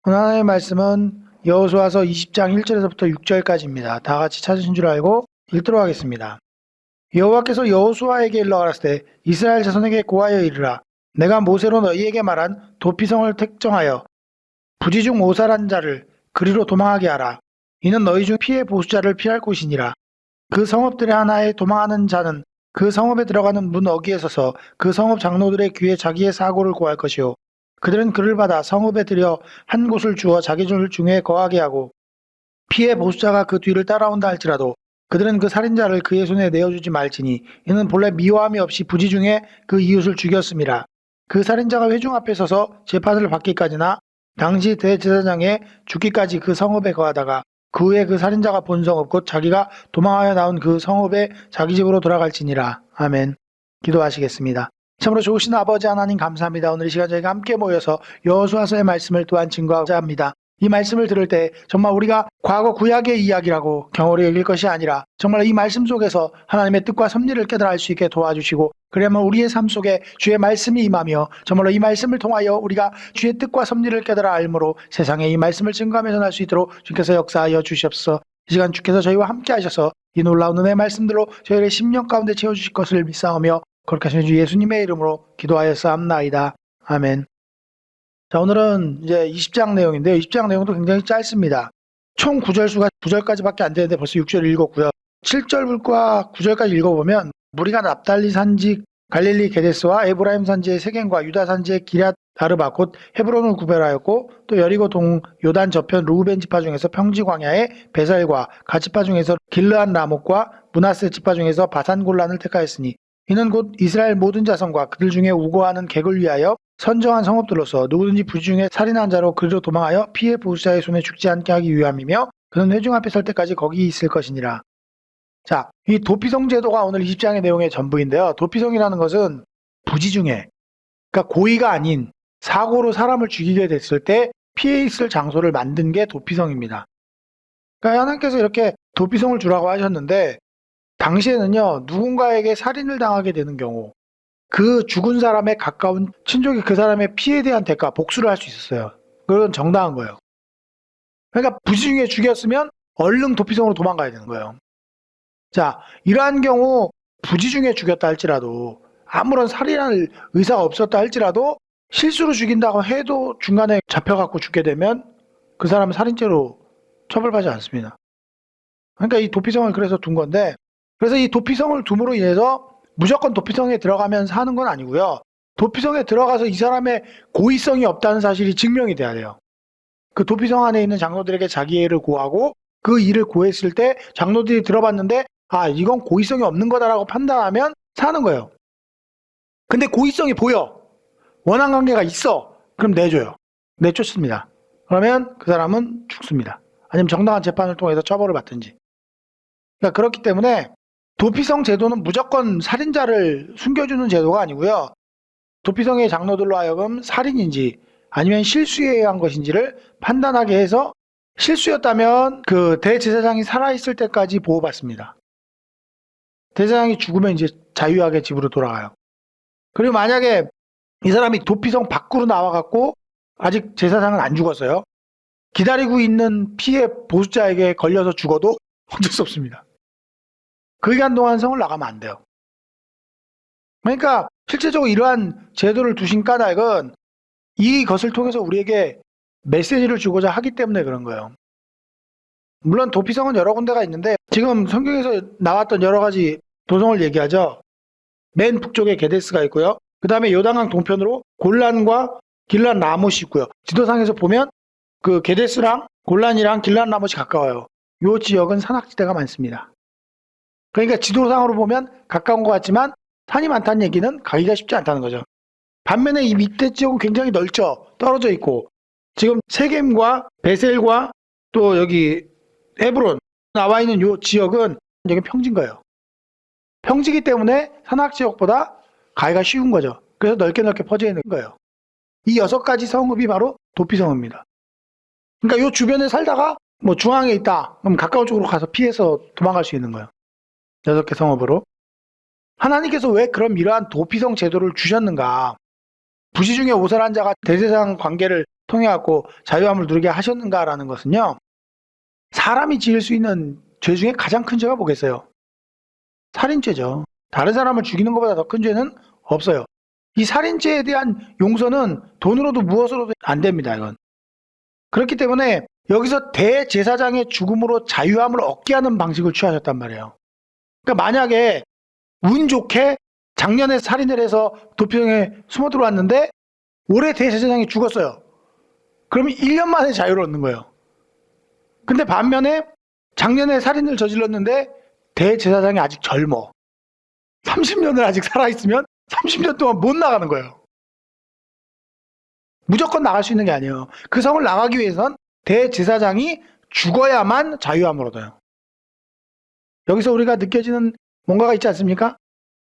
하나님의 말씀은 여호수아서 20장 1절에서부터 6절까지입니다. 다 같이 찾으신 줄 알고 읽도록 하겠습니다. 여호와께서 여호수아에게 일러 가라사대 이스라엘 자손에게 고하여 이르라. 내가 모세로 너희에게 말한 도피성을 택정하여 부지 중 모살한 자를 그리로 도망하게 하라. 이는 너희 중 피해 보수자를 피할 곳이니라. 그 성읍들의 하나에 도망하는 자는 그 성읍에 들어가는 문 어귀에 서서 그 성읍 장로들의 귀에 자기의 사고를 고할 것이요 그들은 그를 받아 성읍에 들여 한 곳을 주어 자기 중에 거하게 하고 피해 보수자가 그 뒤를 따라온다 할지라도 그들은 그 살인자를 그의 손에 내어주지 말지니 이는 본래 미워함이 없이 부지 중에 그 이웃을 죽였음이라. 그 살인자가 회중 앞에 서서 재판을 받기까지나 당시 대제사장에 죽기까지 그 성읍에 거하다가 그 후에 그 살인자가 본 성읍 곧 자기가 도망하여 나온 그 성읍에 자기 집으로 돌아갈지니라. 아멘. 기도하시겠습니다. 참으로 좋으신 아버지 하나님 감사합니다. 오늘 이 시간 저희가 함께 모여서 여호수아서의 말씀을 또한 증거하고자 합니다. 이 말씀을 들을 때 정말 우리가 과거 구약의 이야기라고 경홀히 여길 것이 아니라 정말 이 말씀 속에서 하나님의 뜻과 섭리를 깨달아 알 수 있게 도와주시고 그러면 우리의 삶 속에 주의 말씀이 임하며 정말로 이 말씀을 통하여 우리가 주의 뜻과 섭리를 깨달아 알므로 세상에 이 말씀을 증거하며 전할 수 있도록 주께서 역사하여 주시옵소서. 이 시간 주께서 저희와 함께 하셔서 이 놀라운 은혜의 말씀들로 저희의 심령 가운데 채워주실 것을 믿사오며 거룩하신 주 예수님의 이름으로 기도하였사옵나이다. 아멘. 자, 오늘은 이제 20장 내용인데요. 20장 내용도 굉장히 짧습니다. 총 구절수가 9절까지밖에 안 되는데 벌써 6절을 읽었고요. 7절과 9절까지 읽어보면 무리가 납달리 산지 갈릴리 게데스와 에브라임 산지의 세겜과 유다 산지의 기럇 아르바 곧 헤브론을 구별하였고 또 여리고 동 요단 저편 루우벤 지파 중에서 평지 광야의 베살과 갓 지파 중에서 길르한 라못과 므낫세 지파 중에서 바산 골란을 택하였으니 이는 곧 이스라엘 모든 자손과 그들 중에 우거하는 객을 위하여 선정한 성읍들로서 누구든지 부지 중에 살인한 자로 그리로 도망하여 피해 보수자의 손에 죽지 않게 하기 위함이며 그는 회중 앞에 설 때까지 거기 있을 것이니라. 자, 이 도피성 제도가 오늘 20장의 내용의 전부인데요. 도피성이라는 것은 부지 중에 그러니까 고의가 아닌 사고로 사람을 죽이게 됐을 때 피해 있을 장소를 만든 게 도피성입니다. 그러니까 하나님께서 이렇게 도피성을 주라고 하셨는데 당시에는요, 누군가에게 살인을 당하게 되는 경우 그 죽은 사람의 가까운 친족이 그 사람의 피해에 대한 대가, 복수를 할 수 있었어요. 그건 정당한 거예요. 그러니까 부지 중에 죽였으면 얼른 도피성으로 도망가야 되는 거예요. 자, 이러한 경우 부지 중에 죽였다 할지라도 아무런 살인할 의사가 없었다 할지라도 실수로 죽인다고 해도 중간에 잡혀갖고 죽게 되면 그 사람은 살인죄로 처벌받지 않습니다. 그러니까 이 도피성을 그래서 둔 건데 그래서 이 도피성을 둠으로 인해서 무조건 도피성에 들어가면 사는 건 아니고요. 도피성에 들어가서 이 사람의 고의성이 없다는 사실이 증명이 돼야 돼요. 그 도피성 안에 있는 장로들에게 자기 일을 고하고 그 일을 고했을 때 장로들이 들어봤는데 아 이건 고의성이 없는 거다라고 판단하면 사는 거예요. 근데 고의성이 보여. 원한 관계가 있어. 그럼 내줘요. 내쫓습니다. 그러면 그 사람은 죽습니다. 아니면 정당한 재판을 통해서 처벌을 받든지. 그러니까 그렇기 때문에 도피성 제도는 무조건 살인자를 숨겨주는 제도가 아니고요. 도피성의 장로들로 하여금 살인인지 아니면 실수에 의한 것인지를 판단하게 해서 실수였다면 그 대제사장이 살아있을 때까지 보호받습니다. 대제사장이 죽으면 이제 자유하게 집으로 돌아가요. 그리고 만약에 이 사람이 도피성 밖으로 나와갖고 아직 제사장은 안 죽었어요. 기다리고 있는 피해 보수자에게 걸려서 죽어도 어쩔 수 없습니다. 그 기간 동안 성을 나가면 안 돼요. 그러니까 실제적으로 이러한 제도를 두신 까닭은 이것을 통해서 우리에게 메시지를 주고자 하기 때문에 그런 거예요. 물론 도피성은 여러 군데가 있는데 지금 성경에서 나왔던 여러 가지 도성을 얘기하죠. 맨 북쪽에 게데스가 있고요. 그 다음에 요단강 동편으로 골란과 길란 라못이 있고요. 지도상에서 보면 그 게데스랑 골란이랑 길란 라못이 가까워요. 이 지역은 산악지대가 많습니다. 그러니까 지도상으로 보면 가까운 것 같지만 산이 많다는 얘기는 가기가 쉽지 않다는 거죠. 반면에 이 밑에 지역은 굉장히 넓죠. 떨어져 있고 지금 세겜과 베셀과 또 여기 헤브론 나와 있는 이 지역은 여기 평지인 거예요. 평지기 때문에 산악지역보다 가기가 쉬운 거죠. 그래서 넓게 퍼져 있는 거예요. 이 6가지 성읍이 바로 도피성읍입니다. 그러니까 이 주변에 살다가 뭐 중앙에 있다. 그럼 가까운 쪽으로 가서 피해서 도망갈 수 있는 거예요. 6개 성읍으로. 하나님께서 왜 그럼 이러한 도피성 제도를 주셨는가? 부시 중에 오선한 자가 대제사장 관계를 통해 갖고 자유함을 누리게 하셨는가라는 것은요, 사람이 지을 수 있는 죄 중에 가장 큰 죄가 뭐겠어요? 살인죄죠. 다른 사람을 죽이는 것보다 더 큰 죄는 없어요. 이 살인죄에 대한 용서는 돈으로도 무엇으로도 안 됩니다. 이건. 그렇기 때문에 여기서 대제사장의 죽음으로 자유함을 얻게 하는 방식을 취하셨단 말이에요. 그러니까 만약에 운 좋게 작년에 살인을 해서 도피성에 숨어 들어왔는데 올해 대제사장이 죽었어요. 그러면 1년 만에 자유를 얻는 거예요. 근데 반면에 작년에 살인을 저질렀는데 대제사장이 아직 젊어. 30년을 아직 살아있으면 30년 동안 못 나가는 거예요. 무조건 나갈 수 있는 게 아니에요. 그 성을 나가기 위해선 대제사장이 죽어야만 자유함을 얻어요. 여기서 우리가 느껴지는 뭔가가 있지 않습니까?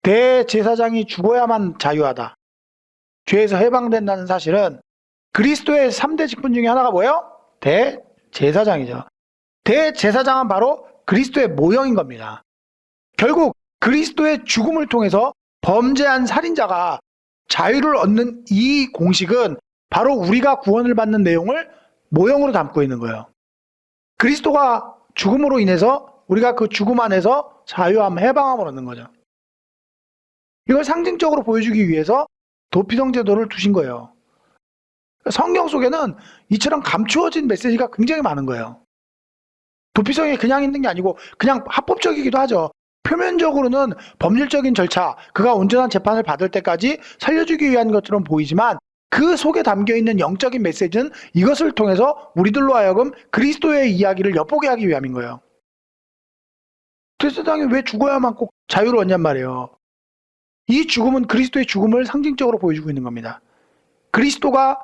대제사장이 죽어야만 자유하다. 죄에서 해방된다는 사실은 그리스도의 3대 직분 중에 하나가 뭐예요? 대제사장이죠. 대제사장은 바로 그리스도의 모형인 겁니다. 결국 그리스도의 죽음을 통해서 범죄한 살인자가 자유를 얻는 이 공식은 바로 우리가 구원을 받는 내용을 모형으로 담고 있는 거예요. 그리스도가 죽음으로 인해서 우리가 그 죽음 안에서 자유함, 해방함을 얻는 거죠. 이걸 상징적으로 보여주기 위해서 도피성 제도를 두신 거예요. 성경 속에는 이처럼 감추어진 메시지가 굉장히 많은 거예요. 도피성이 그냥 있는 게 아니고 그냥 합법적이기도 하죠. 표면적으로는 법률적인 절차, 그가 온전한 재판을 받을 때까지 살려주기 위한 것처럼 보이지만 그 속에 담겨있는 영적인 메시지는 이것을 통해서 우리들로 하여금 그리스도의 이야기를 엿보게 하기 위함인 거예요. 대제사장이 왜 죽어야만 꼭 자유를 얻냔 말이에요. 이 죽음은 그리스도의 죽음을 상징적으로 보여주고 있는 겁니다. 그리스도가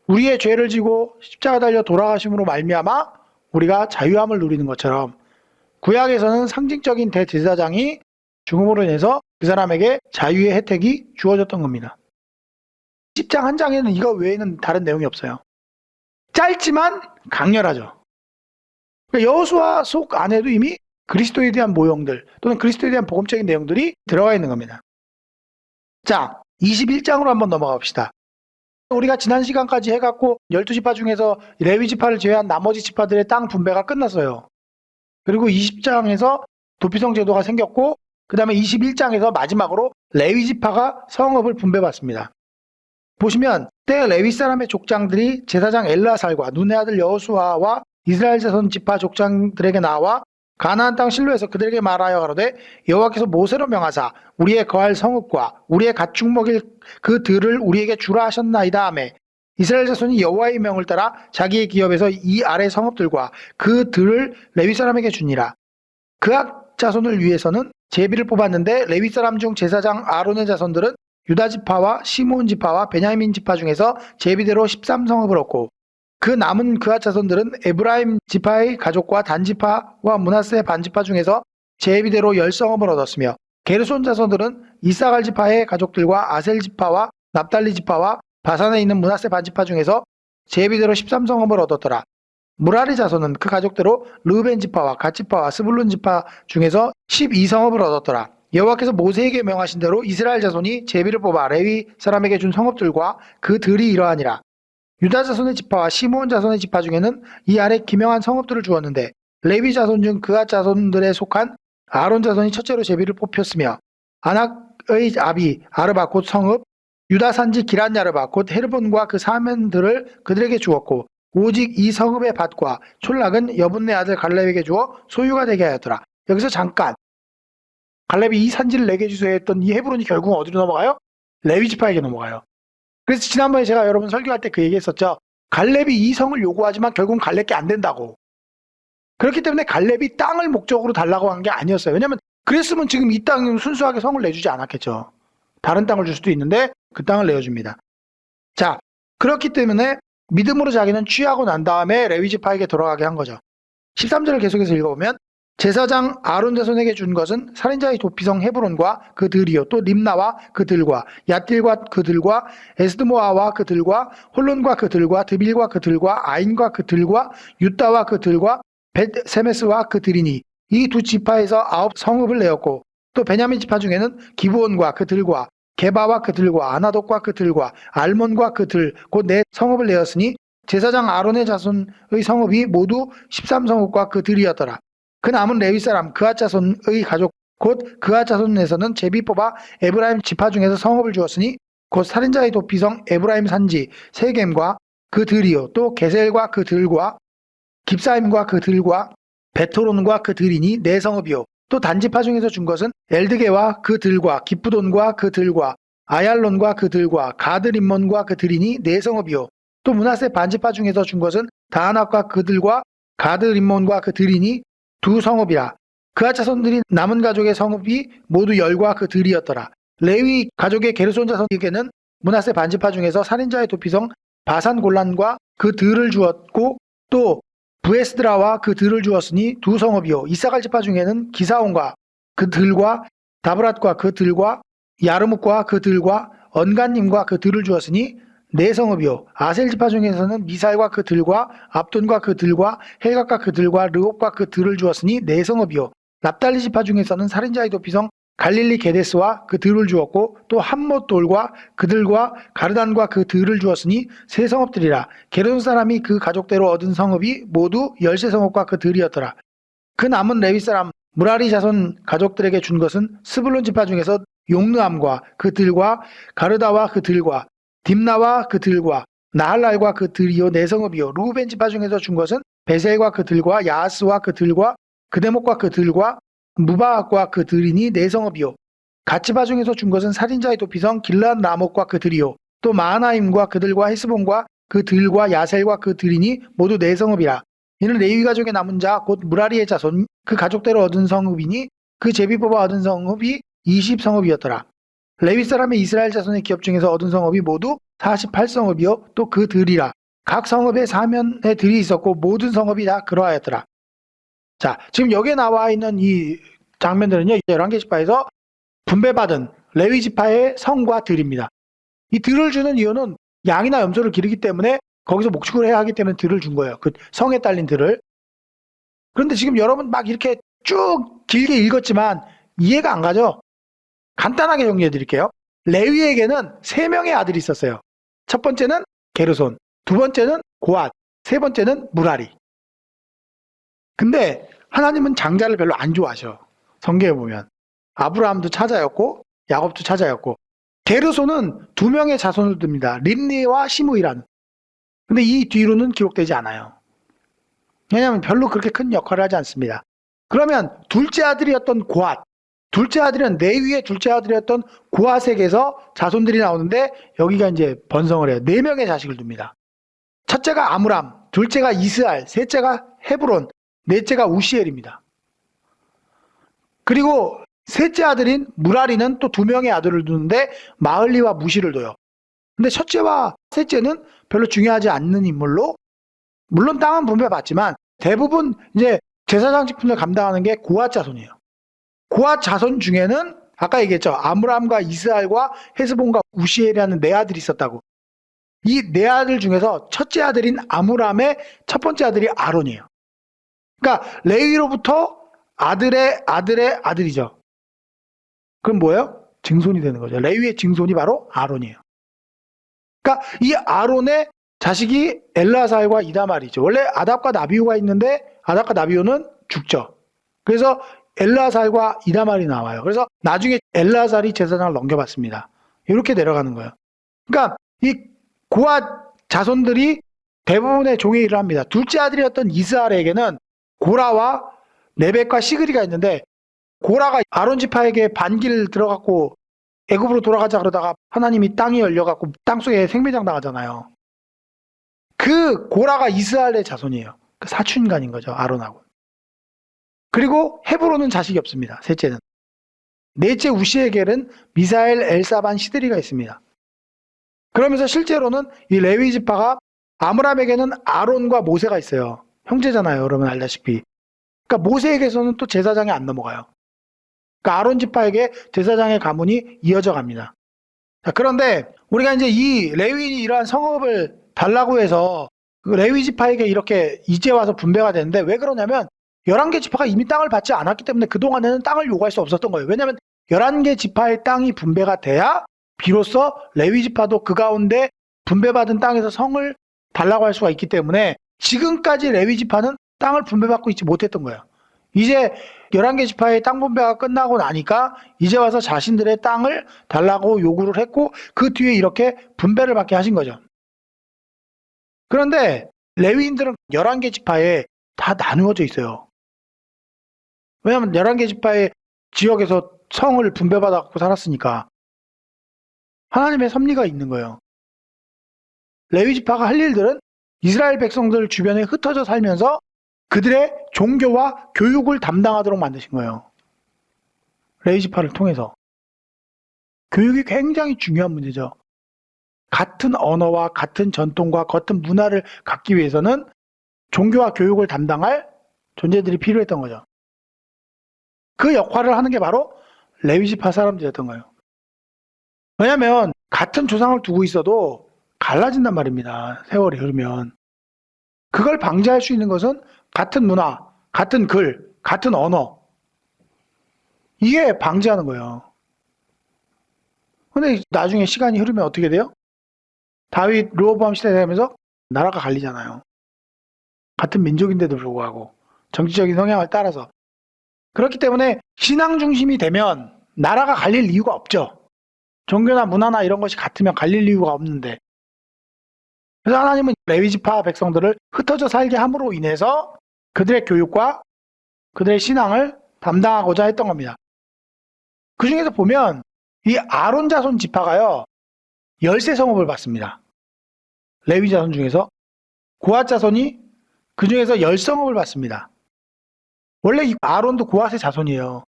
우리의 죄를 지고 십자가 달려 돌아가심으로 말미암아 우리가 자유함을 누리는 것처럼 구약에서는 상징적인 대제사장이 죽음으로 인해서 그 사람에게 자유의 혜택이 주어졌던 겁니다. 10장 한 장에는 이거 외에는 다른 내용이 없어요. 짧지만 강렬하죠. 여호수아 속 안에도 이미 그리스도에 대한 모형들 또는 그리스도에 대한 복음적인 내용들이 들어가 있는 겁니다. 자, 21장으로 한번 넘어가 봅시다. 우리가 지난 시간까지 해갖고 12지파 중에서 레위 지파를 제외한 나머지 지파들의 땅 분배가 끝났어요. 그리고 20장에서 도피성 제도가 생겼고 그 다음에 21장에서 마지막으로 레위 지파가 성읍을 분배받습니다. 보시면 때 레위 사람의 족장들이 제사장 엘르아살과 눈의 아들 여호수아와 이스라엘 자손 지파 족장들에게 나와 가나안 땅 실로에서 그들에게 말하여 가로되 여호와께서 모세로 명하사 우리의 거할 성읍과 우리의 가축 먹일 그 들을 우리에게 주라 하셨나이다 하매 이스라엘 자손이 여호와의 명을 따라 자기의 기업에서 이 아래 성읍들과 그 들을 레위 사람에게 주니라. 그악 자손을 위해서는 제비를 뽑았는데 레위 사람 중 제사장 아론의 자손들은 유다 지파와 시므온 지파와 베냐민 지파 중에서 제비대로 13성읍을 얻고 그 남은 그앗 자손들은 에브라임 지파의 가족과 단 지파와 므낫세 반 지파 중에서 제비대로 10성읍을 얻었으며 게르손 자손들은 이사갈 지파의 가족들과 아셀 지파와 납달리 지파와 바산에 있는 므낫세 반 지파 중에서 제비대로 13성읍을 얻었더라. 무라리 자손은 그 가족대로 르우벤 지파와 갓 지파와 스불룬 지파 중에서 12성읍을 얻었더라. 여호와께서 모세에게 명하신 대로 이스라엘 자손이 제비를 뽑아 레위 사람에게 준 성읍들과 그 들이 이러하니라. 유다 자손의 지파와 시므온 자손의 지파 중에는 이 아래 기명한 성읍들을 주었는데 레위 자손 중 그앗 자손들에 속한 아론 자손이 첫째로 제비를 뽑혔으며 아낙의 아비 아르바 곧 성읍 유다 산지 기란 야르바 곧 헤르본과 그 사면들을 그들에게 주었고 오직 이 성읍의 밭과 촌락은 여분네 아들 갈렙에게 주어 소유가 되게 하였더라. 여기서 잠깐 갈렙이 이 산지를 내게 주소야 했던 이 헤브론이 결국 어디로 넘어가요? 레위 지파에게 넘어가요. 그래서 지난번에 제가 여러분 설교할 때 그 얘기했었죠. 갈렙이 이 성을 요구하지만 결국은 갈렙께 안 된다고. 그렇기 때문에 갈렙이 땅을 목적으로 달라고 한 게 아니었어요. 왜냐하면 그랬으면 지금 이 땅은 순수하게 성을 내주지 않았겠죠. 다른 땅을 줄 수도 있는데 그 땅을 내어줍니다. 자, 그렇기 때문에 믿음으로 자기는 취하고 난 다음에 레위 지파에게 돌아가게 한 거죠. 13절을 계속해서 읽어보면 제사장 아론 자손에게 준 것은 살인자의 도피성 헤브론과 그 들이요 또 림나와 그 들과 얏딜과 그 들과 에스드모아와 그 들과 홀론과 그 들과 드빌과 그 들과 아인과 그 들과 유다와 그 들과 벳세메스와 그 들이니 이 두 지파에서 9 성읍을 내었고 또 베냐민 지파 중에는 기브온과 그 들과 게바와 그 들과 아나돗과 그 들과 알몬과 그 들 곧 네 성읍을 내었으니 제사장 아론의 자손의 성읍이 모두 13성읍과 그 들이었더라. 그 남은 레위 사람 그앗 자손의 가족 곧 그앗 자손에서는 제비 뽑아 에브라임 지파 중에서 성읍을 주었으니 곧 살인자의 도피성 에브라임 산지 세겜과 그 들이요 또 게셀과 그 들과 깁사임과 그 들과 베토론과 그 들이니 네 성읍이요 또 단지파 중에서 준 것은 엘드게와 그 들과 기쁘돈과 그 들과 아얄론과 그 들과 가드림몬과 그 들이니 네 성읍이요 또 므낫세 반지파 중에서 준 것은 다하낙과 그 들과 가드림몬과 그 들이니 두 성읍이라. 그앗 자손들이 남은 가족의 성읍이 모두 열과 그 들이었더라. 레위 가족의 게르손 자손에게는 므낫세 반지파 중에서 살인자의 도피성 바산 골란과 그 들을 주었고 또 부에스드라와 그 들을 주었으니 두 성읍이요 이사갈 지파 중에는 기사온과 그 들과 다브랏과 그 들과 야르묵과 그 들과 언간님과 그 들을 주었으니 네 성읍이요 아셀 지파 중에서는 미살과 그 들과 압돈과 그 들과 헬각과 그 들과 르옥과 그 들을 주었으니 네 성읍이요 납달리 지파 중에서는 살인자의 도피성 갈릴리 게데스와 그 들을 주었고 또 함못 돌과 그들과 가르단과 그 들을 주었으니 세 성읍들이라. 게르손 사람이 그 가족대로 얻은 성읍이 모두 13성읍과 그 들이었더라. 그 남은 레위 사람 무라리 자손 가족들에게 준 것은 스불론 지파 중에서 용르암과 그 들과 가르다와 그 들과 딥나와 그 들과 나할랄과 그 들이요 네 성읍이요 루벤 지파 중에서 준 것은 베셀과 그 들과 야하스와 그 들과 그데목과 그 들과 무바악과 그 들이니 네 성읍이요 갓지파 중에서 준 것은 살인자의 도피성 길르앗 라못과 그 들이요 또 마하나임과 그 들과 헤스본과 그 들과 야셀과 그 들이니 모두 네 성읍이라. 이는 레위 가족의 남은 자 곧 무라리의 자손 그 가족대로 얻은 성읍이니 그 제비 뽑아 얻은 성읍이 20성읍이었더라. 레위 사람의 이스라엘 자손의 기업 중에서 얻은 성읍이 모두 48성읍이요 또 그 들이라. 각 성읍에 사면에 들이 있었고 모든 성읍이 다 그러하였더라. 자, 지금 여기에 나와 있는 이 장면들은요, 11개 지파에서 분배받은 레위 지파의 성과 들입니다. 이 들을 주는 이유는 양이나 염소를 기르기 때문에 거기서 목축을 해야 하기 때문에 들을 준 거예요. 그 성에 딸린 들을. 그런데 지금 여러분 막 이렇게 쭉 길게 읽었지만 이해가 안 가죠? 간단하게 정리해 드릴게요. 레위에게는 3명의 아들이 있었어요. 첫 번째는 게르손, 두 번째는 고앗, 세 번째는 무라리. 근데 하나님은 장자를 별로 안 좋아하셔. 성경에 보면 아브라함도 차자였고 야곱도 차자였고 게르손은 2명의 자손을 둡니다. 림니와 시므이라는. 근데 이 뒤로는 기록되지 않아요. 왜냐하면 별로 그렇게 큰 역할을 하지 않습니다. 그러면 둘째 아들이었던 고앗, 둘째 아들은 레위의 둘째 아들이었던 고앗에게서 자손들이 나오는데 여기가 이제 번성을 해요. 4명의 자식을 둡니다. 첫째가 아므람, 둘째가 이스알, 셋째가 헤브론, 넷째가 우시엘입니다. 그리고 셋째 아들인 무라리는 또 2명의 아들을 두는데 마흘리와 무시를 둬요. 근데 첫째와 셋째는 별로 중요하지 않는 인물로 물론 땅은 분배받지만 대부분 이제 제사장 직분을 감당하는 게 고앗 자손이에요. 고앗 자손 중에는 아까 얘기했죠. 아므람과 이스알과 헤스본과 우시엘이라는 4아들이 있었다고. 이 4아들 중에서 첫째 아들인 아므람의 첫 번째 아들이 아론이에요. 그러니까 레위로부터 아들의 아들의 아들이죠. 그럼 뭐예요? 증손이 되는 거죠. 레위의 증손이 바로 아론이에요. 그러니까 이 아론의 자식이 엘라살과 이다말이죠. 원래 아답과 나비오가 있는데 아답과 나비오는 죽죠. 그래서 엘라살과 이다말이 나와요. 그래서 나중에 엘라살이 제사장을 넘겨받습니다. 이렇게 내려가는 거예요. 그러니까 이 고앗 자손들이 대부분의 종의 일을 합니다. 둘째 아들이었던 이스알에게는 고라와 레벡과 시그리가 있는데 고라가 아론 지파에게 반기를 들어갔고 애굽으로 돌아가자 그러다가 하나님이 땅이 열려갖고 땅속에 생매장 당하잖아요. 그 고라가 이스라엘의 자손이에요. 그 사촌간인 거죠. 아론하고. 그리고 헤브론은 자식이 없습니다. 셋째는. 넷째 우시에게는 미사엘, 엘사반, 시드리가 있습니다. 그러면서 실제로는 이 레위 지파가 아므람에게는 아론과 모세가 있어요. 형제잖아요. 여러분 알다시피. 그러니까 모세에게서는 또 제사장이 안 넘어가요. 그러니까 아론 지파에게 제사장의 가문이 이어져 갑니다. 자, 그런데 우리가 이제 이 레위인이 이러한 성읍을 달라고 해서 그 레위 지파에게 이렇게 이제 와서 분배가 되는데 왜 그러냐면 11개 지파가 이미 땅을 받지 않았기 때문에 그동안에는 땅을 요구할 수 없었던 거예요. 왜냐하면 11개 지파의 땅이 분배가 돼야 비로소 레위 지파도 그 가운데 분배받은 땅에서 성을 달라고 할 수가 있기 때문에 지금까지 레위 지파는 땅을 분배받고 있지 못했던 거예요. 이제 11개 지파의 땅 분배가 끝나고 나니까 이제 와서 자신들의 땅을 달라고 요구를 했고 그 뒤에 이렇게 분배를 받게 하신 거죠. 그런데 레위인들은 11개 지파에 다 나누어져 있어요. 왜냐하면 11개 지파의 지역에서 성을 분배받아갖고 살았으니까 하나님의 섭리가 있는 거예요. 레위 지파가 할 일들은 이스라엘 백성들 주변에 흩어져 살면서 그들의 종교와 교육을 담당하도록 만드신 거예요. 레위 지파를 통해서. 교육이 굉장히 중요한 문제죠. 같은 언어와 같은 전통과 같은 문화를 갖기 위해서는 종교와 교육을 담당할 존재들이 필요했던 거죠. 그 역할을 하는 게 바로 레위 지파 사람들이었던 거예요. 왜냐하면 같은 조상을 두고 있어도 갈라진단 말입니다. 세월이 흐르면. 그걸 방지할 수 있는 것은 같은 문화, 같은 글, 같은 언어. 이게 방지하는 거예요. 근데 나중에 시간이 흐르면 어떻게 돼요? 다윗, 르호보암 시대 되면서 나라가 갈리잖아요. 같은 민족인데도 불구하고 정치적인 성향을 따라서. 그렇기 때문에 신앙 중심이 되면 나라가 갈릴 이유가 없죠. 종교나 문화나 이런 것이 같으면 갈릴 이유가 없는데. 그래서 하나님은 레위 지파 백성들을 흩어져 살게 함으로 인해서 그들의 교육과 그들의 신앙을 담당하고자 했던 겁니다. 그 중에서 보면 이 아론 자손 지파가요 13성읍을 받습니다. 레위 자손 중에서 고핫 자손이 그 중에서 10성읍을 받습니다. 원래 이 아론도 고핫의 자손이에요.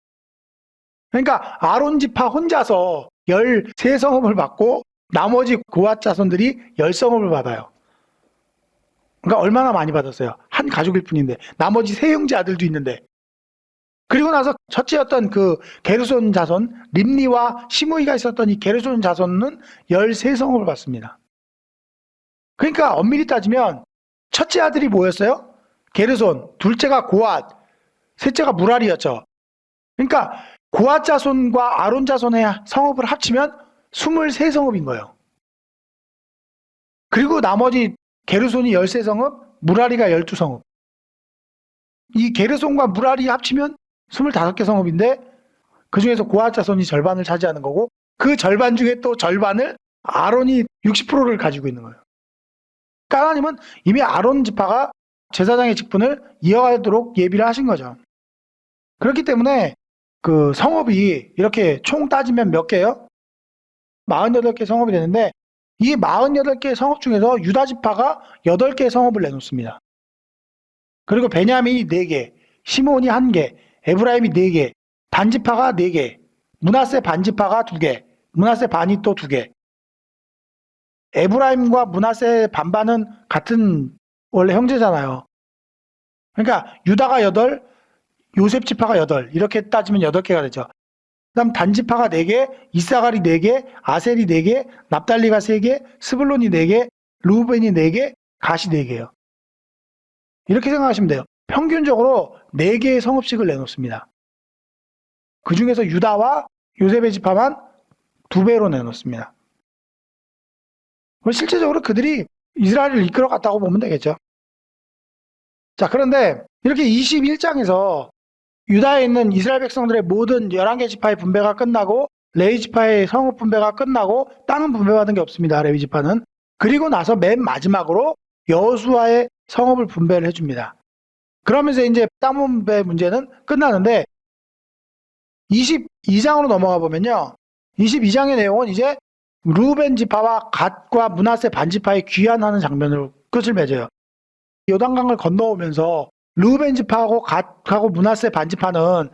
그러니까 아론 지파 혼자서 13성읍을 받고 나머지 고핫 자손들이 10성읍을 받아요. 그러니까 얼마나 많이 받았어요. 한 가족일 뿐인데 나머지 세 형제 아들도 있는데. 그리고 나서 첫째였던 그 게르손 자손 림니와 시므이가 있었던 이 게르손 자손은 13성읍을 받습니다. 그러니까 엄밀히 따지면 첫째 아들이 뭐였어요? 게르손, 둘째가 고핫, 셋째가 무라리였죠. 그러니까 고핫 자손과 아론 자손의 성읍을 합치면 23성읍인 거예요. 그리고 나머지 게르손이 13성읍, 무라리가 12성읍. 이 게르손과 무라리 합치면 25개 성읍인데 그 중에서 고핫 자손이 절반을 차지하는 거고 그 절반 중에 또 절반을 아론이 60%를 가지고 있는 거예요. 그러니까 하나님은 이미 아론 지파가 제사장의 직분을 이어가도록 예비를 하신 거죠. 그렇기 때문에 그 성읍이 이렇게 총 따지면 몇 개예요? 48개 성읍이 되는데 이 48개 성읍 중에서 유다 지파가 8개의 성읍을 내놓습니다. 그리고 베냐민이 4개, 시므온이 1개, 에브라임이 4개, 반지파가 4개, 므낫세 반지파가 2개, 므낫세 반이 또 2개. 에브라임과 므낫세 반반은 같은 원래 형제잖아요. 그러니까 유다가 8, 요셉 지파가 8 이렇게 따지면 8개가 되죠. 그 다음 단지파가 4개, 이사갈이 4개, 아셀이 4개, 납달리가 3개, 스불론이 4개, 르우벤이 4개, 갓이 4개예요. 이렇게 생각하시면 돼요. 평균적으로 4개의 성읍씩을 내놓습니다. 그 중에서 유다와 요셉의 지파만 2배로 내놓습니다. 실제적으로 그들이 이스라엘을 이끌어 갔다고 보면 되겠죠. 자, 그런데 이렇게 21장에서 유다에 있는 이스라엘 백성들의 모든 11개 지파의 분배가 끝나고 레위 지파의 성읍 분배가 끝나고 땅은 분배받은 게 없습니다. 레위 지파는. 그리고 나서 맨 마지막으로 여호수아의 성읍을 분배를 해줍니다. 그러면서 이제 땅 분배 문제는 끝나는데 22장으로 넘어가 보면요. 22장의 내용은 이제 루벤 지파와 갓과 므낫세 반지파의 귀환하는 장면으로 끝을 맺어요. 요단강을 건너오면서 루벤 지파하고 갓하고 므낫세 반지파는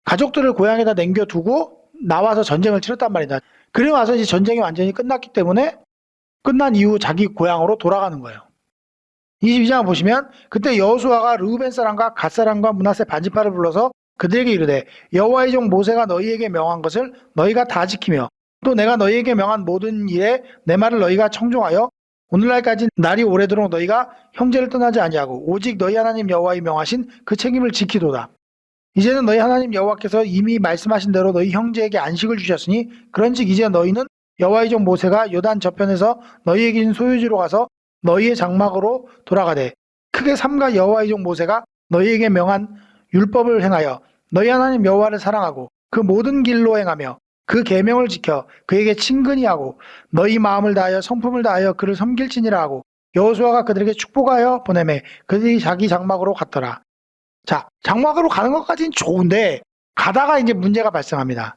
가족들을 고향에다 남겨두고 나와서 전쟁을 치렀단 말이다. 그리고 나서 이제 전쟁이 완전히 끝났기 때문에 끝난 이후 자기 고향으로 돌아가는 거예요. 22장을 보시면 그때 여호수아가 르우벤 사람과 갓 사람과 므낫세 반지파를 불러서 그들에게 이르되 여호와의 종 모세가 너희에게 명한 것을 너희가 다 지키며 또 내가 너희에게 명한 모든 일에 내 말을 너희가 청종하여 오늘날까지 날이 오래도록 너희가 형제를 떠나지 아니하고 오직 너희 하나님 여호와의 명하신 그 책임을 지키도다. 이제는 너희 하나님 여호와께서 이미 말씀하신 대로 너희 형제에게 안식을 주셨으니 그런즉 이제 너희는 여호와의 종 모세가 요단 저편에서 너희에게 준 소유지로 가서 너희의 장막으로 돌아가되 크게 삼가 여호와의 종 모세가 너희에게 명한 율법을 행하여 너희 하나님 여호와를 사랑하고 그 모든 길로 행하며 그 계명을 지켜 그에게 친근히 하고 너희 마음을 다하여 성품을 다하여 그를 섬길지니라 하고 여호수아가 그들에게 축복하여 보내매 그들이 자기 장막으로 갔더라. 자, 장막으로 가는 것까지는 좋은데 가다가 이제 문제가 발생합니다.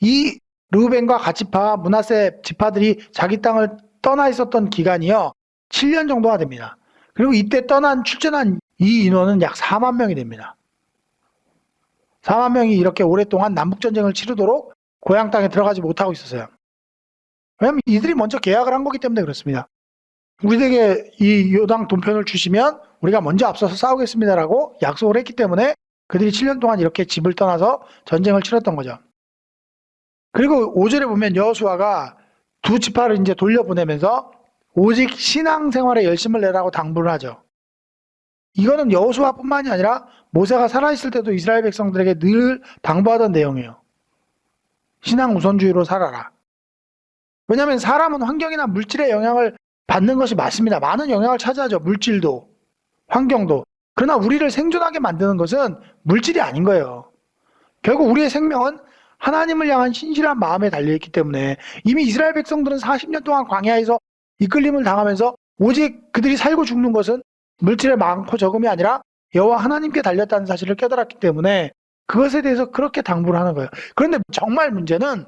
이 르우벤과 갓지파, 므낫세 지파들이 자기 땅을 떠나 있었던 기간이요 7년 정도가 됩니다. 그리고 이때 출전한 이 인원은 약 4만 명이 됩니다. 4만 명이 이렇게 오랫동안 남북전쟁을 치르도록 고향 땅에 들어가지 못하고 있었어요. 왜냐하면 이들이 먼저 계약을 한 거기 때문에 그렇습니다. 우리에게 이 요당 돈편을 주시면 우리가 먼저 앞서서 싸우겠습니다라고 약속을 했기 때문에 그들이 7년 동안 이렇게 집을 떠나서 전쟁을 치렀던 거죠. 그리고 5절에 보면 여호수아가 두 지파를 이제 돌려보내면서 오직 신앙생활에 열심을 내라고 당부를 하죠. 이거는 여호수아뿐만이 아니라 모세가 살아있을 때도 이스라엘 백성들에게 늘 당부하던 내용이에요. 신앙 우선주의로 살아라. 왜냐하면 사람은 환경이나 물질의 영향을 받는 것이 맞습니다. 많은 영향을 차지하죠. 물질도, 환경도. 그러나 우리를 생존하게 만드는 것은 물질이 아닌 거예요. 결국 우리의 생명은 하나님을 향한 신실한 마음에 달려있기 때문에 이미 이스라엘 백성들은 40년 동안 광야에서 이끌림을 당하면서 오직 그들이 살고 죽는 것은 물질의 많고 적음이 아니라 여호와 하나님께 달렸다는 사실을 깨달았기 때문에 그것에 대해서 그렇게 당부를 하는 거예요. 그런데 정말 문제는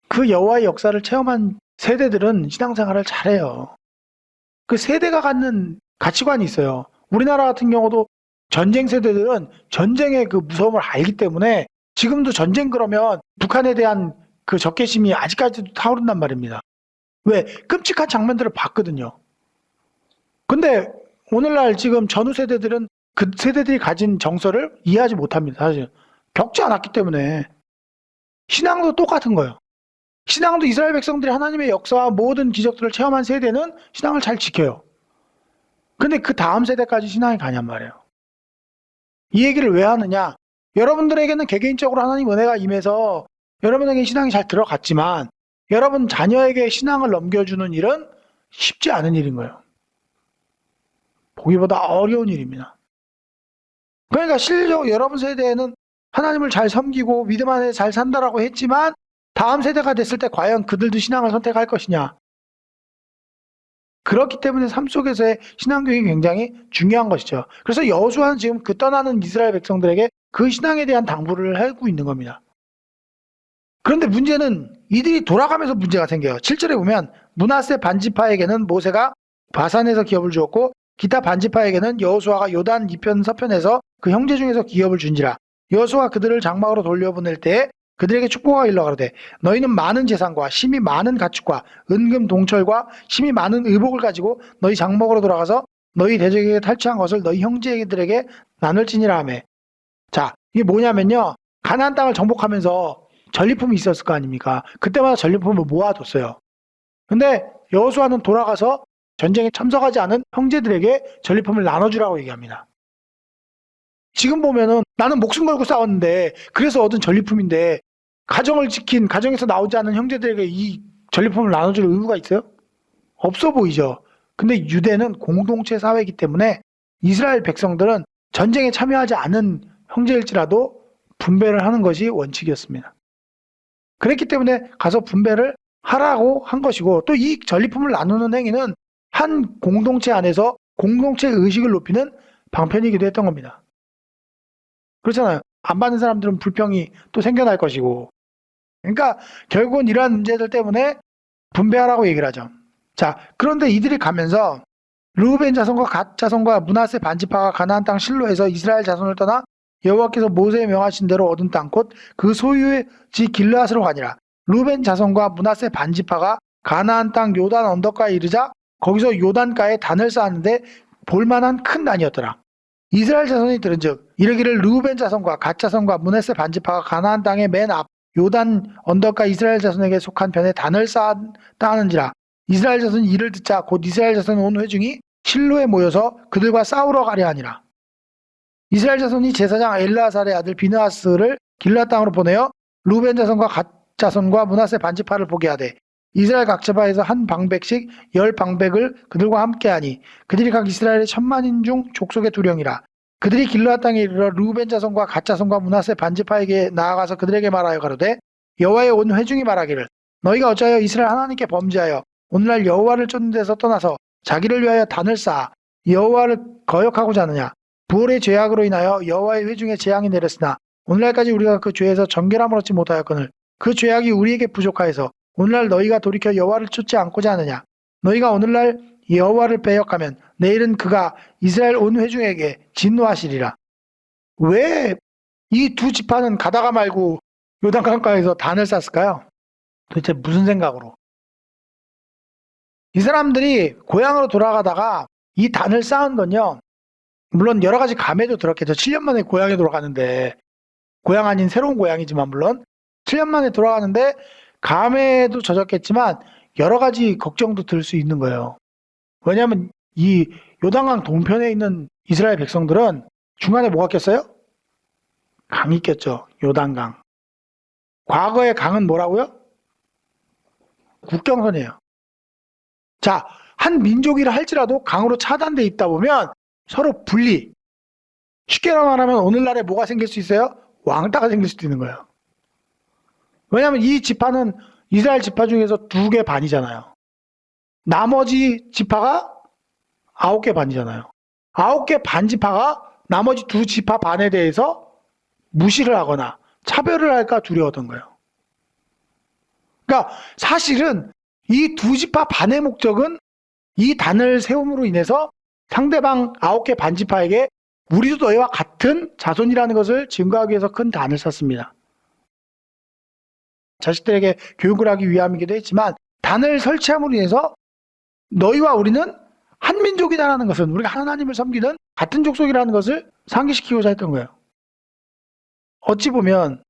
그 여호와의 역사를 체험한 세대들은 신앙생활을 잘해요. 그 세대가 갖는 가치관이 있어요. 우리나라 같은 경우도 전쟁 세대들은 전쟁의 그 무서움을 알기 때문에 지금도 전쟁 그러면 북한에 대한 그 적개심이 아직까지도 타오른단 말입니다. 왜? 끔찍한 장면들을 봤거든요. 근데 오늘날 지금 전후 세대들은 그 세대들이 가진 정서를 이해하지 못합니다. 사실 겪지 않았기 때문에. 신앙도 똑같은 거예요. 신앙도 이스라엘 백성들이 하나님의 역사와 모든 기적들을 체험한 세대는 신앙을 잘 지켜요. 근데 그 다음 세대까지 신앙이 가냔 말이에요. 이 얘기를 왜 하느냐? 여러분들에게는 개개인적으로 하나님 은혜가 임해서 여러분에게 신앙이 잘 들어갔지만 여러분 자녀에게 신앙을 넘겨주는 일은 쉽지 않은 일인 거예요. 보기보다 어려운 일입니다. 그러니까 실제로 여러분 세대에는 하나님을 잘 섬기고 믿음 안에 잘 산다라고 했지만 다음 세대가 됐을 때 과연 그들도 신앙을 선택할 것이냐? 그렇기 때문에 삶 속에서의 신앙교육이 굉장히 중요한 것이죠. 그래서 여호수아는 지금 그 떠나는 이스라엘 백성들에게 그 신앙에 대한 당부를 하고 있는 겁니다. 그런데 문제는 이들이 돌아가면서 문제가 생겨요. 7절에 보면 므낫세 반지파에게는 모세가 바산에서 기업을 주었고 기타 반지파에게는 여호수아가 요단 이편 서편에서 그 형제 중에서 기업을 준지라. 여호수아가 그들을 장막으로 돌려보낼 때에 그들에게 축복하여 일러가로되 너희는 많은 재산과 심히 많은 가축과 은금 동철과 심히 많은 의복을 가지고 너희 장막으로 돌아가서 너희 대적에게 탈취한 것을 너희 형제들에게 나눌지니라 하매. 자, 이게 뭐냐면요, 가나안 땅을 정복하면서 전리품이 있었을 거 아닙니까? 그때마다 전리품을 모아뒀어요. 근데 여호수아는 돌아가서 전쟁에 참석하지 않은 형제들에게 전리품을 나눠주라고 얘기합니다. 지금 보면은 나는 목숨 걸고 싸웠는데 그래서 얻은 전리품인데 가정을 지킨, 가정에서 나오지 않은 형제들에게 이 전리품을 나눠줄 의무가 있어요? 없어 보이죠. 근데 유대는 공동체 사회이기 때문에 이스라엘 백성들은 전쟁에 참여하지 않은 형제일지라도 분배를 하는 것이 원칙이었습니다. 그랬기 때문에 가서 분배를 하라고 한 것이고, 또 이 전리품을 나누는 행위는 한 공동체 안에서 공동체 의식을 높이는 방편이기도 했던 겁니다. 그렇잖아요. 안 받는 사람들은 불평이 또 생겨날 것이고. 그러니까 결국은 이러한 문제들 때문에 분배하라고 얘기를 하죠. 자, 그런데 이들이 가면서 르우벤 자손과 갓 자손과 므낫세 반지파가 가나안 땅 실로에서 이스라엘 자손을 떠나 여호와께서 모세에 명하신 대로 얻은 땅 곧 그 소유의 지 길르앗으로 가니라. 르우벤 자손과 므낫세 반지파가 가나안 땅 요단 언덕가에 이르자 거기서 요단가에 단을 쌓았는데 볼만한 큰 단이었더라. 이스라엘 자손이 들은즉 이르기를 르우벤 자손과 갓 자손과 므낫세 반지파가 가나안 땅의 맨 앞 요단 언덕가 이스라엘 자손에게 속한 편에 단을 쌓았다 하는지라. 이스라엘 자손이 이를 듣자 곧 이스라엘 자손 온 회중이 실로에 모여서 그들과 싸우러 가려 하니라. 이스라엘 자손이 제사장 엘르아살의 아들 비느하스를 길르앗 땅으로 보내어 르우벤 자손과 갓 자손과 므낫세 반지파를 보게 하되 이스라엘 각 지파에서 한 방백씩 10방백을 그들과 함께하니 그들이 각 이스라엘의 1000만인 중 족속의 두령이라. 그들이 길르앗 땅에 이르러 르우벤 자손과 갓 자손과 므낫세 반지파에게 나아가서 그들에게 말하여 가로되 여호와의 온 회중이 말하기를 너희가 어찌하여 이스라엘 하나님께 범죄하여 오늘날 여호와를 쫓는 데서 떠나서 자기를 위하여 단을 쌓아 여호와를 거역하고자 하느냐. 부올의 죄악으로 인하여 여호와의 회중에 재앙이 내렸으나 오늘날까지 우리가 그 죄에서 정결함을 얻지 못하였거늘 그 죄악이 우리에게 부족하여서 오늘날 너희가 돌이켜 여호와를 쫓지 않고자 하느냐. 너희가 오늘날 여호와를 배역하면 내일은 그가 이스라엘 온 회중에게 진노하시리라. 왜 이 두 지파는 가다가 말고 요단강가에서 단을 쌌을까요? 도대체 무슨 생각으로? 이 사람들이 고향으로 돌아가다가 이 단을 쌓은 건요, 물론 여러 가지 감에도 들었겠죠. 7년 만에 고향에 돌아가는데, 고향 아닌 새로운 고향이지만 물론 7년 만에 돌아가는데 감에도 젖었겠지만 여러 가지 걱정도 들 수 있는 거예요. 왜냐하면 이 요단강 동편에 있는 이스라엘 백성들은 중간에 뭐가 꼈어요? 강이 꼈죠. 요단강. 과거의 강은 뭐라고요? 국경선이에요. 자, 한 민족이라 할지라도 강으로 차단돼 있다 보면 서로 분리. 쉽게 말하면 오늘날에 뭐가 생길 수 있어요? 왕따가 생길 수도 있는 거예요. 왜냐하면 이 지파는 이스라엘 지파 중에서 2개 반이잖아요. 나머지 지파가 9개 반이잖아요. 9개 반 지파가 나머지 2 지파 반에 대해서 무시를 하거나 차별을 할까 두려웠던 거예요. 그러니까 사실은 이 2 지파 반의 목적은 이 단을 세움으로 인해서 상대방 9개 반 지파에게 우리도 너희와 같은 자손이라는 것을 증거하기 위해서 큰 단을 쌌습니다. 자식들에게 교육을 하기 위함이기도 했지만 단을 설치함으로 인해서 너희와 우리는 한 민족이다라는 것은 우리가 하나님을 섬기는 같은 족속이라는 것을 상기시키고자 했던 거예요. 어찌 보면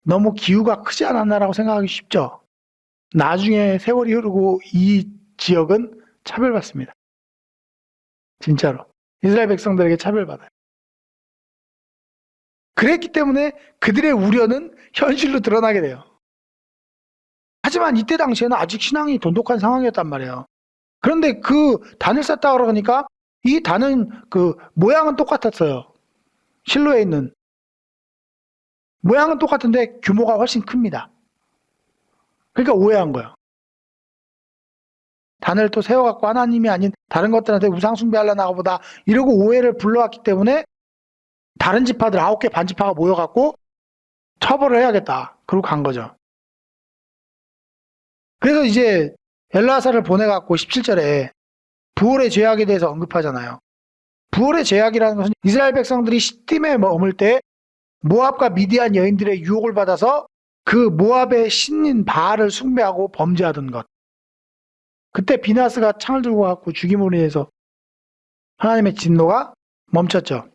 너무 기우가 크지 않았나라고 생각하기 쉽죠. 나중에 세월이 흐르고 이 지역은 차별받습니다. 진짜로. 이스라엘 백성들에게 차별받아요. 그랬기 때문에 그들의 우려는 현실로 드러나게 돼요. 하지만 이때 당시에는 아직 신앙이 돈독한 상황이었단 말이에요. 그런데 그 단을 쌓다 그러니까 이 단은 그 모양은 똑같았어요. 실로에 있는. 모양은 똑같은데 규모가 훨씬 큽니다. 그러니까 오해한 거예요. 단을 또 세워갖고 하나님이 아닌 다른 것들한테 우상 숭배하려나 보다 이러고 오해를 불러왔기 때문에 다른 지파들 9개 반 지파가 모여갖고 처벌을 해야겠다. 그러고 간 거죠. 그래서 이제 엘라사를 보내갖고 17절에 부올의 죄악에 대해서 언급하잖아요. 부올의 죄악이라는 것은 이스라엘 백성들이 시딤에 머물 때 모압과 미디안 여인들의 유혹을 받아서 그 모압의 신인 바알을 숭배하고 범죄하던 것. 그때 비나스가 창을 들고 갖고 죽임으로 인해서 하나님의 진노가 멈췄죠.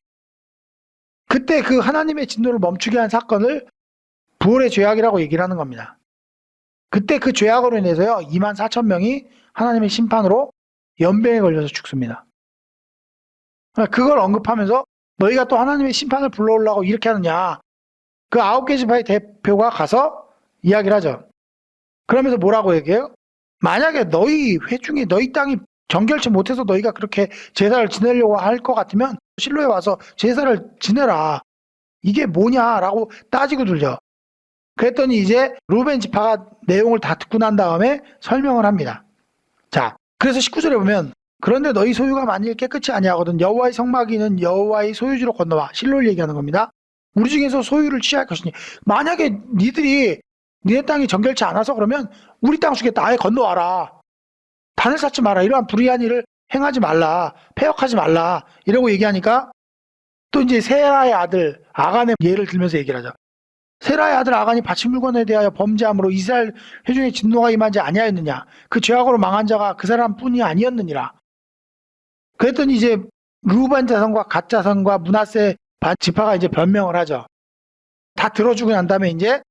그때 그 하나님의 진노를 멈추게 한 사건을 부올의 죄악이라고 얘기를 하는 겁니다. 그때 그 죄악으로 인해서요 24,000명이 하나님의 심판으로 연병에 걸려서 죽습니다. 그걸 언급하면서 너희가 또 하나님의 심판을 불러오려고 이렇게 하느냐. 그 9개 지파의 대표가 가서 이야기를 하죠. 그러면서 뭐라고 얘기해요? 만약에 너희 회중이 너희 땅이 정결치 못해서 너희가 그렇게 제사를 지내려고 할 것 같으면 실로에 와서 제사를 지내라. 이게 뭐냐라고 따지고 들죠. 그랬더니 이제 루벤 지파가 내용을 다 듣고 난 다음에 설명을 합니다. 자, 그래서 19절에 보면 그런데 너희 소유가 만일 깨끗이 아니하거든 여호와의 성막이는 여호와의 소유지로 건너와. 실로를 얘기하는 겁니다. 우리 중에서 소유를 취할 것이니 만약에 니네 땅이 정결치 않아서 그러면 우리 땅 주겠다. 아예 건너와라. 단을 쌓지 마라. 이러한 불의한 일을 행하지 말라. 폐역하지 말라. 이러고 얘기하니까 또 이제 세라의 아들 아간의 예를 들면서 얘기를 하죠. 세라의 아들 아간이 바친 물건에 대하여 범죄함으로 이스라엘 회중의 진노가 임하지 아니하였느냐. 그 죄악으로 망한 자가 그 사람뿐이 아니었느니라. 그랬더니 이제 르우벤 자손과 갓 자손과 므낫세 반 지파가 이제 변명을 하죠. 다 들어주고 난 다음에 이제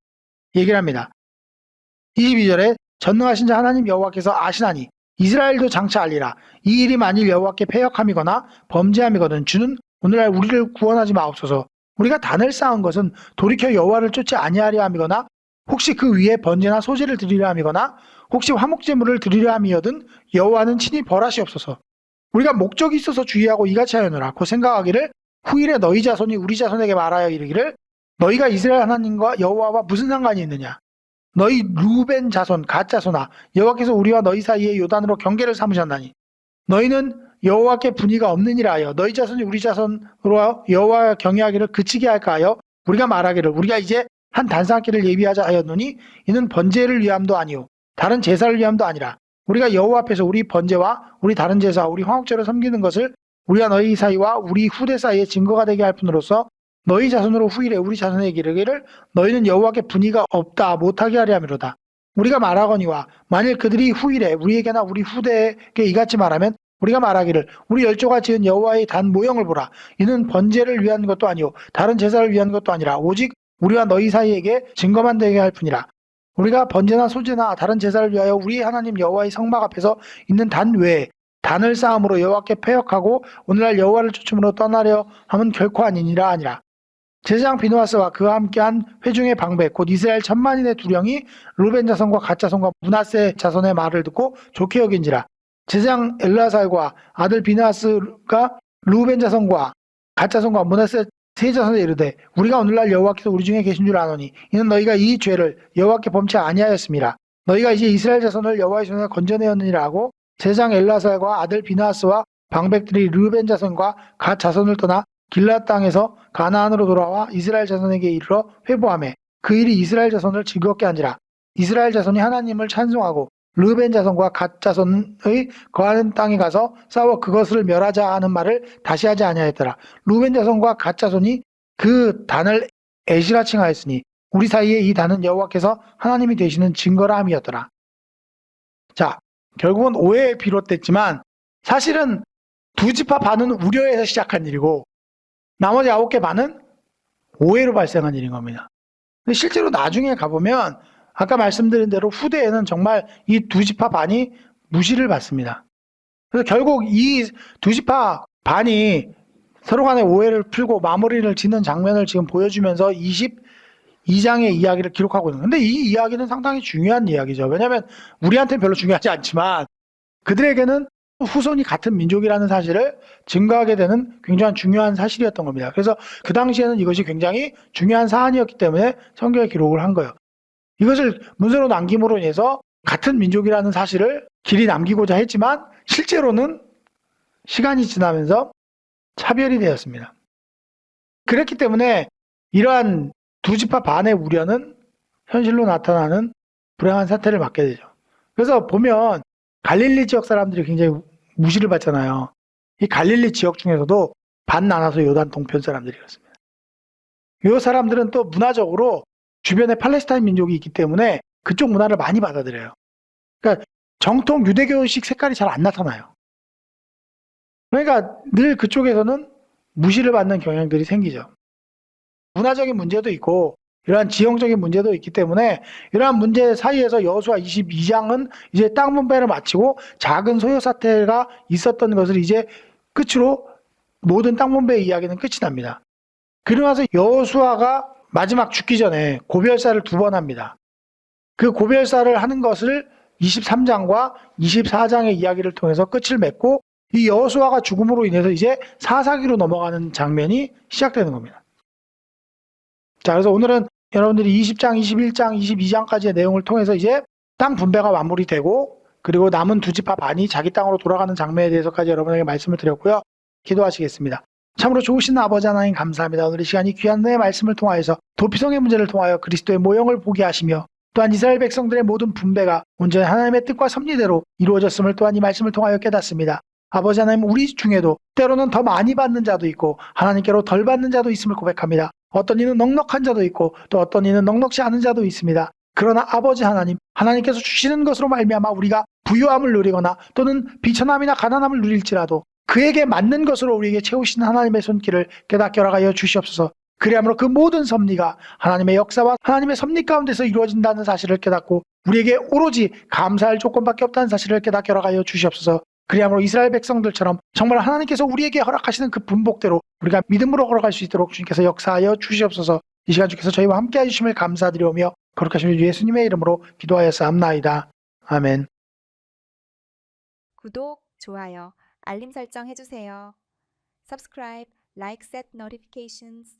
얘기를 합니다. 22절에 전능하신 자 하나님 여호와께서 아시나니 이스라엘도 장차 알리라. 이 일이 만일 여호와께 패역함이거나 범죄함이거든 주는 오늘날 우리를 구원하지 마옵소서. 우리가 단을 쌓은 것은 돌이켜 여호와를 쫓지 아니하려 함이거나 혹시 그 위에 번제나 소제를 드리려 함이거나 혹시 화목제물을 드리려 함이거든 여호와는 친히 벌하시옵소서. 우리가 목적이 있어서 주의하고 이같이 하였노라. 곧 생각하기를 후일에 너희 자손이 우리 자손에게 말하여 이르기를 너희가 이스라엘 하나님과 여호와와 무슨 상관이 있느냐. 너희 루벤 자손 갓 자손아 여호와께서 우리와 너희 사이에 요단으로 경계를 삼으셨나니 너희는 여호와께 분의가 없느니라 하여 너희 자손이 우리 자손으로 여호와 경외하기를 그치게 할까 하여 우리가 말하기를 우리가 이제 한 단상기를 예비하자 하였노니 이는 번제를 위함도 아니요 다른 제사를 위함도 아니라 우리가 여호와 앞에서 우리 번제와 우리 다른 제사와 우리 화목제를 섬기는 것을 우리가 너희 사이와 우리 후대 사이에 증거가 되게 할 뿐으로써 너희 자손으로 후일에 우리 자손에게 이르기를 너희는 여호와께 분의가 없다 못하게 하려 함이로다. 우리가 말하거니와 만일 그들이 후일에 우리에게나 우리 후대에게 이같이 말하면 우리가 말하기를 우리 열조가 지은 여호와의 단 모형을 보라. 이는 번제를 위한 것도 아니요 다른 제사를 위한 것도 아니라 오직 우리와 너희 사이에게 증거만 되게 할 뿐이라. 우리가 번제나 소제나 다른 제사를 위하여 우리 하나님 여호와의 성막 앞에서 있는 단 외에 단을 쌓음으로 여호와께 패역하고 오늘날 여호와를 쫓음으로 떠나려 함은 결코 아니니라. 제사장 비누아스와 그와 함께한 회중의 방백 곧 이스라엘 10,000만인의 두령이 루벤 자손과 갓 자손과 므낫세 자손의 말을 듣고 좋게 여긴지라. 제사장 엘라살과 아들 비누아스가 루벤 자손과 갓 자손과 므낫세 세 자손에 이르되 우리가 오늘날 여호와께서 우리 중에 계신 줄 아노니 이는 너희가 이 죄를 여호와께 범치 아니하였음이라. 너희가 이제 이스라엘 자손을 여호와의 손에 건져내었느니라 하고 제사장 엘라살과 아들 비누아스와 방백들이 루벤 자손과 갓 자손을 떠나 길앗 땅에서 가나안으로 돌아와 이스라엘 자손에게 이르러 회보하매 그 일이 이스라엘 자손을 즐겁게 한지라. 이스라엘 자손이 하나님을 찬송하고 르벤 자손과 갓 자손의 거하는 땅에 가서 싸워 그것을 멸하자 하는 말을 다시 하지 아니하였더라. 르벤 자손과 갓 자손이 그 단을 에시라 칭하였으니 우리 사이에 이 단은 여호와께서 하나님이 되시는 증거라 함이었더라. 자, 결국은 오해에 비롯됐지만 사실은 두 지파 반은 우려에서 시작한 일이고 나머지 9개 반은 오해로 발생한 일인 겁니다. 근데 실제로 나중에 가보면 아까 말씀드린 대로 후대에는 정말 이 두 지파 반이 무시를 받습니다. 그래서 결국 이 두 지파 반이 서로 간의 오해를 풀고 마무리를 짓는 장면을 지금 보여주면서 22장의 이야기를 기록하고 있는 건데 이 이야기는 상당히 중요한 이야기죠. 왜냐하면 우리한테는 별로 중요하지 않지만 그들에게는 후손이 같은 민족이라는 사실을 증거하게 되는 굉장히 중요한 사실이었던 겁니다. 그래서 그 당시에는 이것이 굉장히 중요한 사안이었기 때문에 성경에 기록을 한 거예요. 이것을 문서로 남김으로 인해서 같은 민족이라는 사실을 길이 남기고자 했지만 실제로는 시간이 지나면서 차별이 되었습니다. 그랬기 때문에 이러한 두 지파 반의 우려는 현실로 나타나는 불행한 사태를 맞게 되죠. 그래서 보면 갈릴리 지역 사람들이 굉장히 무시를 받잖아요. 이 갈릴리 지역 중에서도 반 나눠서 요단 동편 사람들이었습니다. 이 사람들은 또 문화적으로 주변에 팔레스타인 민족이 있기 때문에 그쪽 문화를 많이 받아들여요. 그러니까 정통 유대교식 색깔이 잘 안 나타나요. 그러니까 늘 그쪽에서는 무시를 받는 경향들이 생기죠. 문화적인 문제도 있고 이러한 지형적인 문제도 있기 때문에 이러한 문제 사이에서 여호수아 22장은 이제 땅 분배를 마치고 작은 소요 사태가 있었던 것을 이제 끝으로 모든 땅 분배의 이야기는 끝이 납니다. 그러고 나서 여호수아가 마지막 죽기 전에 고별사를 2번 합니다. 그 고별사를 하는 것을 23장과 24장의 이야기를 통해서 끝을 맺고 이 여호수아가 죽음으로 인해서 이제 사사기로 넘어가는 장면이 시작되는 겁니다. 자, 그래서 오늘은 여러분들이 20장, 21장, 22장까지의 내용을 통해서 이제 땅 분배가 마무리되고 그리고 남은 두 지파 반이 자기 땅으로 돌아가는 장면에 대해서까지 여러분에게 말씀을 드렸고요. 기도하시겠습니다. 참으로 좋으신 아버지 하나님 감사합니다. 오늘 이 시간이 귀한 내 말씀을 통하여서 도피성의 문제를 통하여 그리스도의 모형을 보게 하시며 또한 이스라엘 백성들의 모든 분배가 온전히 하나님의 뜻과 섭리대로 이루어졌음을 또한 이 말씀을 통하여 깨닫습니다. 아버지 하나님 우리 중에도 때로는 더 많이 받는 자도 있고 하나님께로 덜 받는 자도 있음을 고백합니다. 어떤 이는 넉넉한 자도 있고 또 어떤 이는 넉넉지 않은 자도 있습니다. 그러나 아버지 하나님, 하나님께서 주시는 것으로 말미암아 우리가 부유함을 누리거나 또는 비천함이나 가난함을 누릴지라도 그에게 맞는 것으로 우리에게 채우시는 하나님의 손길을 깨닫게 허락하여 주시옵소서. 그리함으로 그 모든 섭리가 하나님의 역사와 하나님의 섭리 가운데서 이루어진다는 사실을 깨닫고 우리에게 오로지 감사할 조건밖에 없다는 사실을 깨닫게 허락하여 주시옵소서. 그리함으로 이스라엘 백성들처럼 정말 하나님께서 우리에게 허락하시는 그 분복대로 우리가 믿음으로 걸어갈 수 있도록 주님께서 역사하여 주시옵소서. 이 시간 주께서 저희와 함께 해주심을 감사드리오며 거룩하신 예수님의 이름으로 기도하였사옵나이다. 아멘. 구독, 좋아요, 알림 설정 해주세요. Subscribe, like, set notifications.